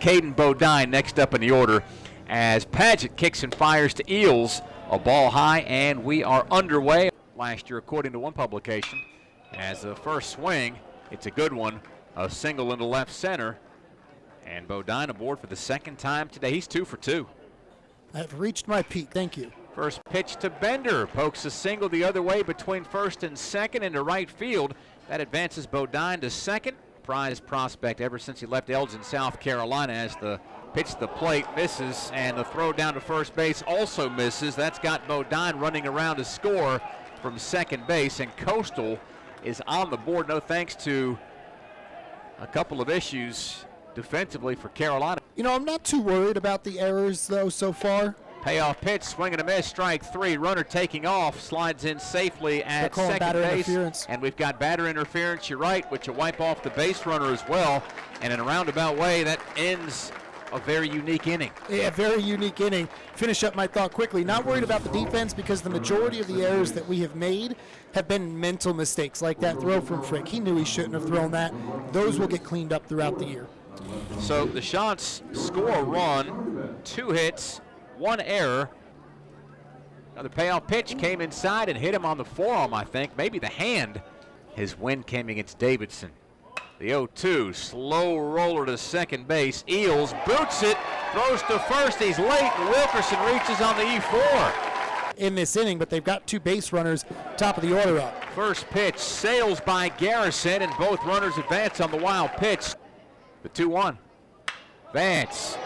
Caden Bodine next up in the order as Paget kicks and fires to Eels. A ball high, and we are underway. Last year, according to one publication, as the first swing, it's a good one. A single into left center. And Bodine aboard for the second time today. He's 2 for 2. I've reached my peak. Thank you. First pitch to Bender. Pokes a single the other way between first and second into right field. That advances Bodine to second. Prize prospect ever since he left Elgin, South Carolina, as the pitch to the plate misses, and the throw down to first base also misses. That's got Bodine running around to score from second base, and Coastal is on the board, no thanks to a couple of issues defensively for Carolina. You know, I'm not too worried about the errors, though, so far. Payoff pitch, swing and a miss, strike 3. Runner taking off, slides in safely at second base. And we've got batter interference, you're right, which will wipe off the base runner as well. And in a roundabout way, that ends a very unique inning. Yeah, very unique inning. Finish up my thought quickly. Not worried about the defense because the majority of the errors that we have made have been mental mistakes, like that throw from Frick. He knew he shouldn't have thrown that. Those will get cleaned up throughout the year. So the Shots score a run, 2 hits, 1 error. Another payoff pitch came inside and hit him on the forearm, I think, maybe the hand. His win came against Davidson. The 0-2, slow roller to second base. Eels boots it, throws to first. He's late, and Wilkerson reaches on the E4. In this inning, but they've got 2 base runners, top of the order up. First pitch sails by Garrison, and both runners advance on the wild pitch. The 2-1. Vance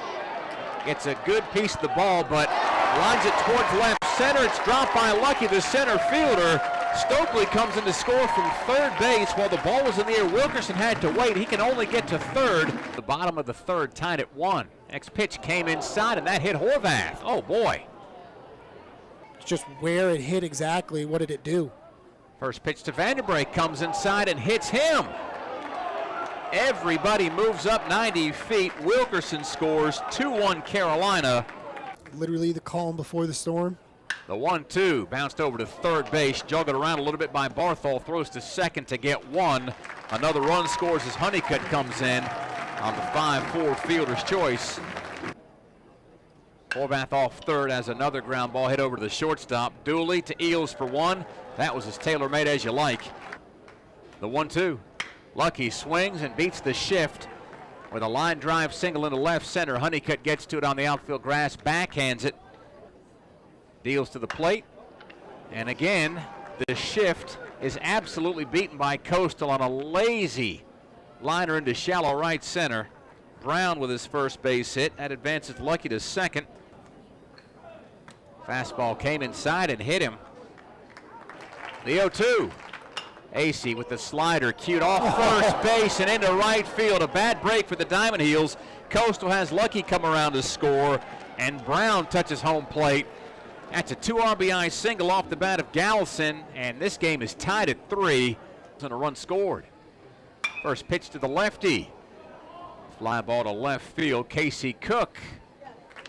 gets a good piece of the ball, but lines it towards left center. It's dropped by Lucky, the center fielder. Stokely comes in to score from third base while the ball was in the air. Wilkerson had to wait. He can only get to third. The bottom of the third, tied at 1. Next pitch came inside, and that hit Horvath. Oh, boy. It's just where it hit exactly. What did it do? First pitch to Vanderbrake comes inside and hits him. Everybody moves up 90 feet. Wilkerson scores 2-1 Carolina. Literally the calm before the storm. The 1-2 bounced over to third base, juggled around a little bit by Barthol, throws to second to get 1. Another run scores as Honeycutt comes in on the 5-4 fielder's choice. Horvath off third as another ground ball hit over to the shortstop. Dooley to Eels for 1. That was as tailor-made as you like. The 1-2. Lucky swings and beats the shift with a line drive single into left center. Honeycutt gets to it on the outfield grass, backhands it. Deals to the plate, and again, the shift is absolutely beaten by Coastal on a lazy liner into shallow right center. Brown with his first base hit. That advances Lucky to second. Fastball came inside and hit him. The 0-2. AC with the slider cued off first base and into right field. A bad break for the Diamond Heels. Coastal has Lucky come around to score, and Brown touches home plate. That's a 2 RBI single off the bat of Gallison, and this game is tied at 3. And a run scored. First pitch to the lefty. Fly ball to left field. Casey Cook,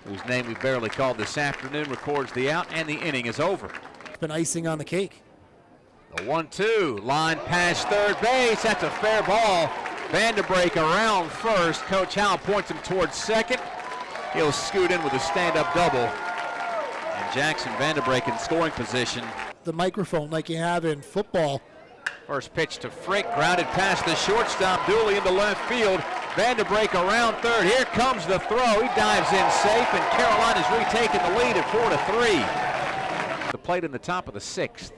whose name we barely called this afternoon, records the out, and the inning is over. It's been icing on the cake. The 1-2, line past third base. That's a fair ball. Vanderbrake around first. Coach Howell points him towards second. He'll scoot in with a stand-up double. And Jackson Vanderbrake in scoring position. The microphone like you have in football. First pitch to Frick, grounded past the shortstop. Dooley into left field. Vanderbrake around third. Here comes the throw. He dives in safe, and Carolina's retaking the lead at 4-3. The plate in the top of the 6th.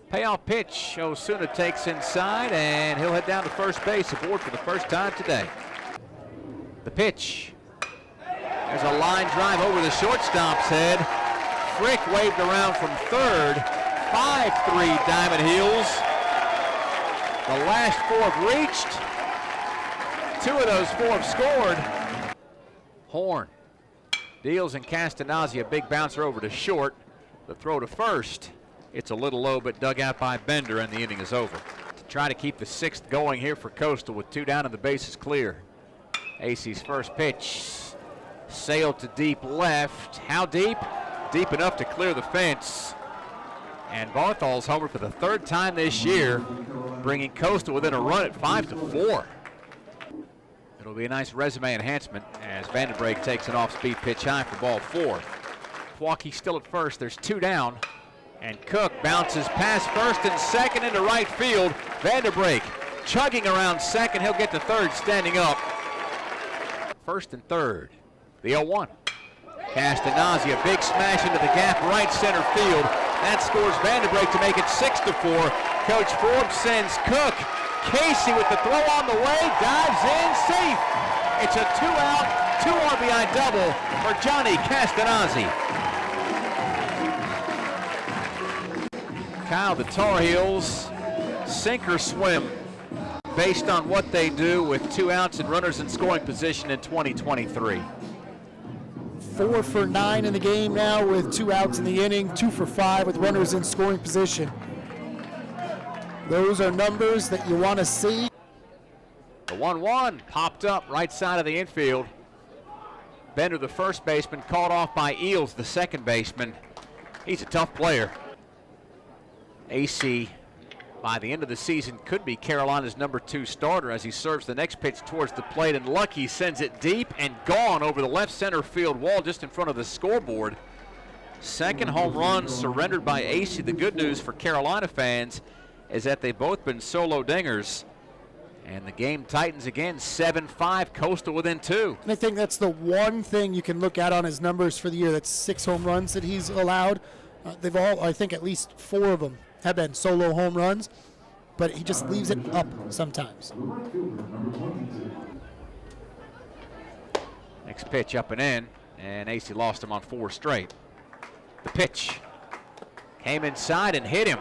Payoff pitch, Osuna takes inside, and he'll head down to first base aboard for the first time today. The pitch. There's a line drive over the shortstop's head. Frick waved around from third. 5-3 Diamond Heels. The last 4 have reached. 2 of those 4 have scored. Horn deals and Castanazzi a big bouncer over to short. The throw to first. It's a little low, but dug out by Bender, and the inning is over. To try to keep the 6th going here for Coastal with 2 down and the base is clear. AC's first pitch sailed to deep left. How deep? Deep enough to clear the fence. And Barthol's homer for the 3rd time this year, bringing Coastal within a run at 5-4. It'll be a nice resume enhancement as Vanderbrake takes an off-speed pitch high for ball 4. Milwaukee still at first. There's 2 down. And Cook bounces past first and second into right field. Vanderbrake chugging around second. He'll get to third standing up. First and third. The 0-1. Castanasi, a big smash into the gap, right center field. That scores Vanderbrake to make it 6-4. Coach Forbes sends Cook. Casey with the throw on the way, dives in, safe. It's a 2-out, 2 RBI double for Johnny Castanasi. Kyle, the Tar Heels sink or swim based on what they do with 2 outs and runners in scoring position in 2023. 4 for 9 in the game now with 2 outs in the inning, 2 for 5 with runners in scoring position. Those are numbers that you want to see. The 1-1 popped up right side of the infield. Bender, the first baseman, called off by Eels, the second baseman. He's a tough player. AC, by the end of the season, could be Carolina's number 2 starter as he serves the next pitch towards the plate, and Lucky sends it deep and gone over the left center field wall just in front of the scoreboard. Second home run surrendered by AC. The good news for Carolina fans is that they've both been solo dingers, and the game tightens again, 7-5, Coastal within 2. And I think that's the one thing you can look at on his numbers for the year. That's 6 home runs that he's allowed. They've all, I think at least 4 of them have been solo home runs, but he just leaves it up sometimes. Next pitch up and in, and AC lost him on 4 straight. The pitch came inside and hit him.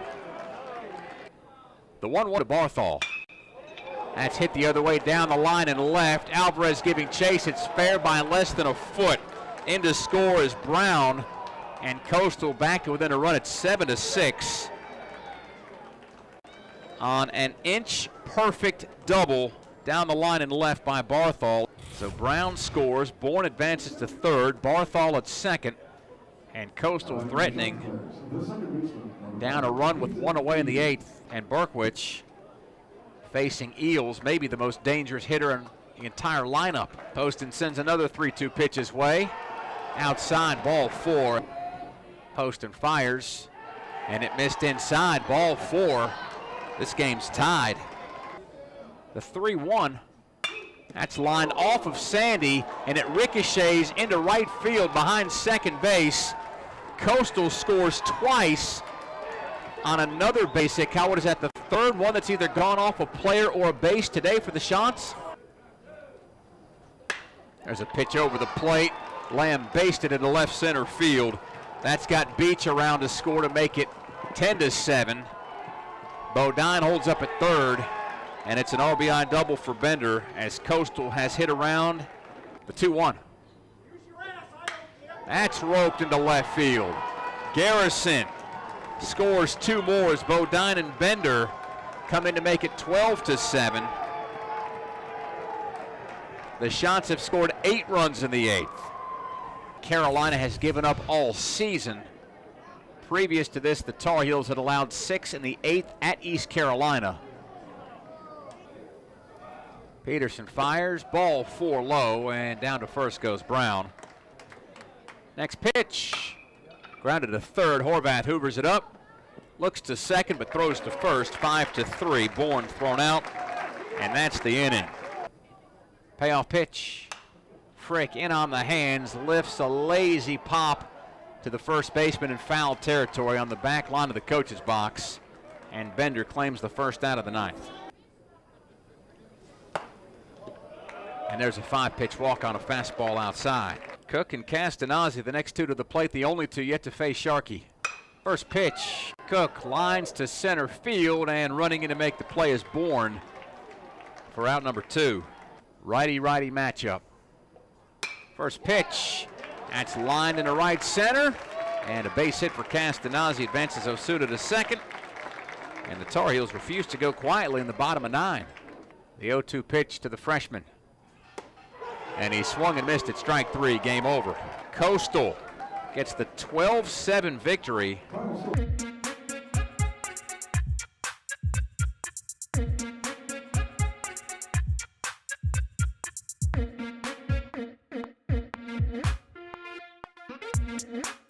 The 1-1 to Barthol. That's hit the other way down the line and left. Alvarez giving chase. It's fair by less than a foot. In to score is Brown, and Coastal back to within a run at 7-6 on an inch perfect double down the line and left by Barthol. So Brown scores. Bourne advances to third. Barthol at second, and Coastal threatening down a run with 1 away in the 8th. And Berkwich facing Eels, maybe the most dangerous hitter in the entire lineup. Poston sends another 3-2 pitch his way. Outside, ball 4. Poston fires, and it missed inside, ball 4. This game's tied. The 3-1, that's lined off of Sandy, and it ricochets into right field behind second base. Coastal scores twice on another base hit. What is that, the third one that's either gone off a player or a base today for the Shots? There's a pitch over the plate. Lamb based it into left center field. That's got Beach around to score to make it 10-7. Bodine holds up at third, and it's an RBI double for Bender as Coastal has hit around the 2-1. That's roped into left field. Garrison scores 2 more as Bodine and Bender come in to make it 12-7. The Shots have scored 8 runs in the 8th. Carolina has given up all season. Previous to this, the Tar Heels had allowed 6 in the 8th at East Carolina. Peterson fires, ball 4 low, and down to first goes Brown. Next pitch, grounded to third. Horvath hoovers it up, looks to second, but throws to first. 5-3. Bourne thrown out, and that's the inning. Payoff pitch. Frick in on the hands, lifts a lazy pop to the first baseman in foul territory on the back line of the coach's box, and Bender claims the first out of the 9th. And there's a 5-pitch walk on a fastball outside. Cook and Castanasi, the next 2 to the plate, the only 2 yet to face Sharkey. First pitch, Cook lines to center field, and running in to make the play is Bourne for out number 2. Righty-righty matchup. First pitch, that's lined into right center, and a base hit for Castanasi advances Osuna to second, and the Tar Heels refuse to go quietly in the bottom of 9. The 0-2 pitch to the freshman, and he swung and missed at strike 3. Game over. Coastal gets the 12-7 victory. it.